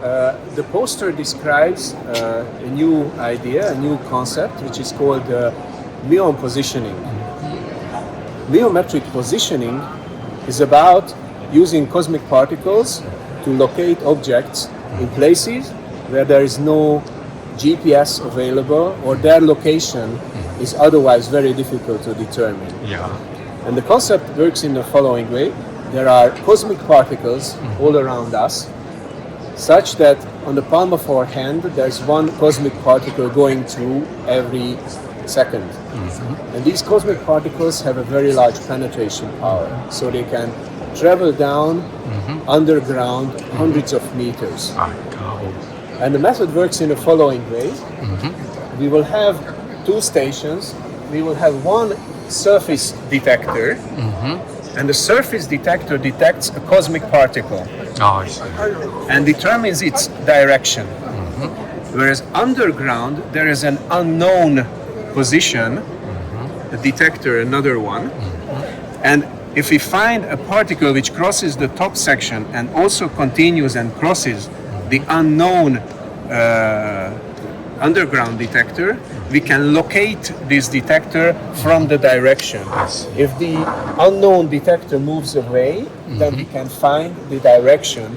The poster describes a new idea, a new concept, which is called muon positioning. Muometric positioning is about using cosmic particles to locate objects in places where there is no GPS available or their location is otherwise very difficult to determine. Yeah. And the concept works in the following way. There are cosmic particles all around us, such that on the palm of our hand there's one cosmic particle going through every second. And these cosmic particles have a very large penetration power, so they can travel down underground hundreds of meters. And the method works in the following way. We will have two stations. We will have one surface detector, and the surface detector detects a cosmic particle and determines its direction. Whereas underground, there is an unknown position, a detector, another one. And if we find a particle which crosses the top section and also continues and crosses the unknown underground detector, we can locate this detector from the direction. If the unknown detector moves away, then we can find the direction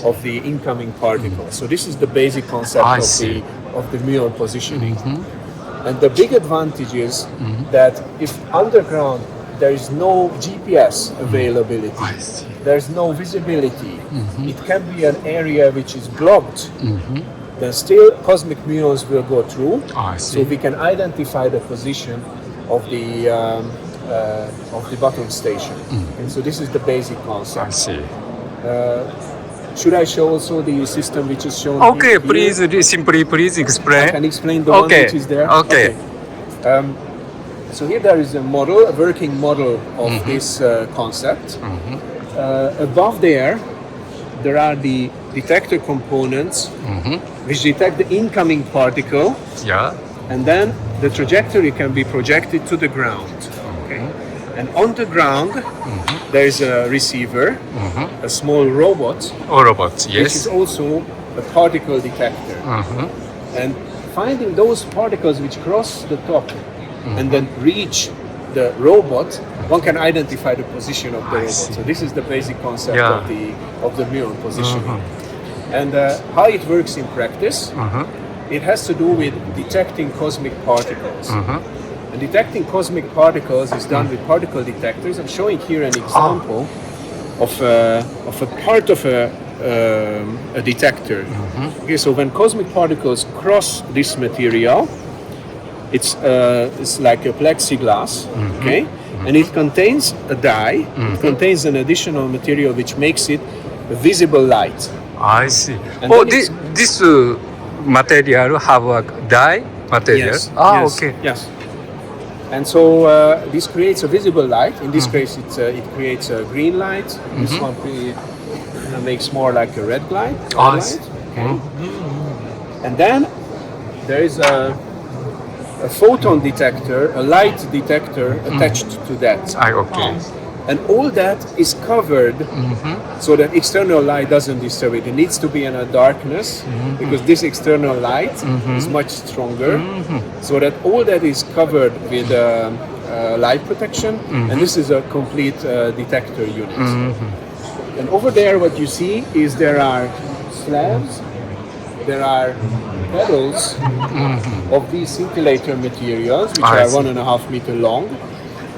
of the incoming particle. So this is the basic concept of the muon positioning. And the big advantage is that if underground there is no GPS availability, there's no visibility, it can be an area which is blocked, then still cosmic muons will go through, so we can identify the position of the bottom station. And so this is the basic concept. I see. Should I show also the system which is shown Okay, here? please explain. I can explain the one which is there. Okay. So here there is a model, a working model of this concept. Above there are the detector components which detect the incoming particle, and then the trajectory can be projected to the ground. Okay. And on the ground there is a receiver, a small robot, which is also a particle detector. And finding those particles which cross the top and then reach the robot, one can identify the position of the robot. So this is the basic concept of the muon positioning. And how it works in practice, it has to do with detecting cosmic particles. And detecting cosmic particles is done with particle detectors. I'm showing here an example of a part of a detector. Okay, so when cosmic particles cross this material, it's like a plexiglass, okay, and it contains a dye. It contains an additional material which makes it a visible light. I see. And This material have a dye material. Yes. Okay. Yes. And so this creates a visible light. In this case, it creates a green light. This one makes more like a red light. Okay. And then there is a photon detector, a light detector attached to that. Okay. And all that is covered so that external light doesn't disturb it. It needs to be in a darkness because this external light is much stronger, so that all that is covered with light protection, and this is a complete detector unit. And over there what you see is there are slabs, there are pedals of these scintillator materials, which are 1.5 meter long.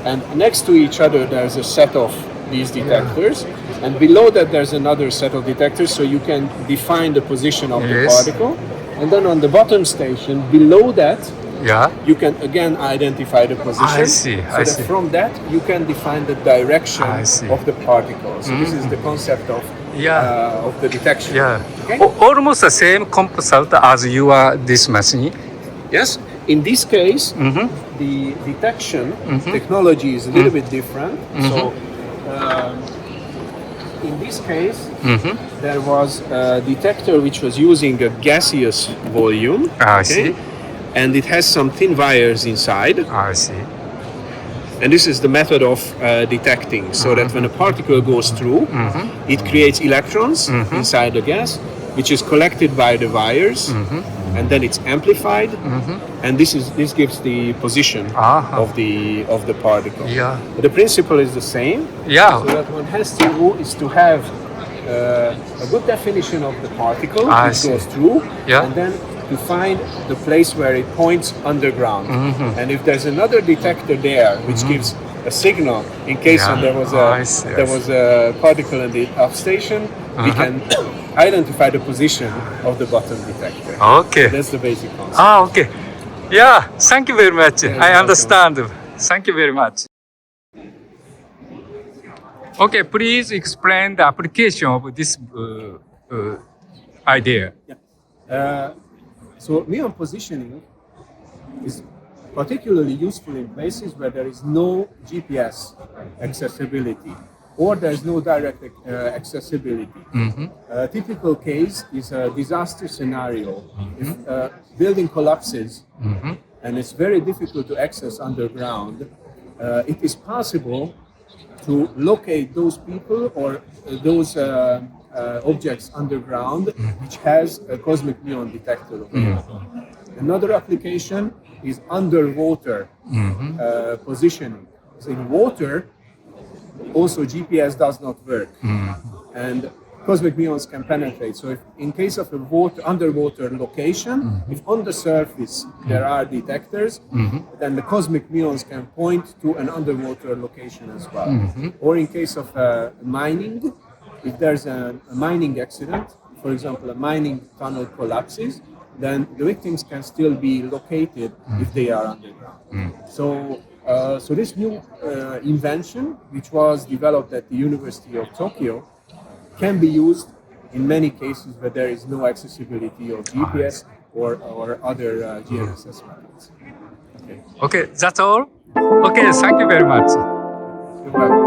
And next to each other there's a set of these detectors, and below that there's another set of detectors, so you can define the position of the particle. And then on the bottom station, below that, you can again identify the position. So that from that you can define the direction of the particle. So this is the concept of the detection. Okay? Almost the same concept as this machine. Yes. In this case, the detection technology is a little bit different. So, in this case, there was a detector which was using a gaseous volume, and it has some thin wires inside. And this is the method of detecting, so that when a particle goes through, it creates electrons inside the gas, which is collected by the wires, and then it's amplified, and this gives the position of the particle. Yeah. The principle is the same. Yeah. So what one has to do is to have a good definition of the particle which goes through, and then to find the place where it points underground. And if there's another detector there which gives a signal in case there was a particle in the up station, we can identify the position of the bottom detector. Okay. That's the basic concept. Okay. Yeah, thank you very much. I understand. Thank you very much. Okay, please explain the application of this idea. So muon positioning is particularly useful in places where there is no GPS accessibility or there is no direct accessibility. A typical case is a disaster scenario. If a building collapses and it's very difficult to access underground, it is possible to locate those people or those objects underground which has a cosmic muon detector available. Another application is underwater positioning. So in water, also GPS does not work, and cosmic muons can penetrate. So if in case of a underwater location, if on the surface there are detectors, then the cosmic muons can point to an underwater location as well. Or in case of mining, if there's a mining accident, for example, a mining tunnel collapses, then the victims can still be located if they are underground. So this new invention, which was developed at the University of Tokyo, can be used in many cases where there is no accessibility of GPS or other GNSS methods. Okay, that's all. Okay, thank you very much. Goodbye.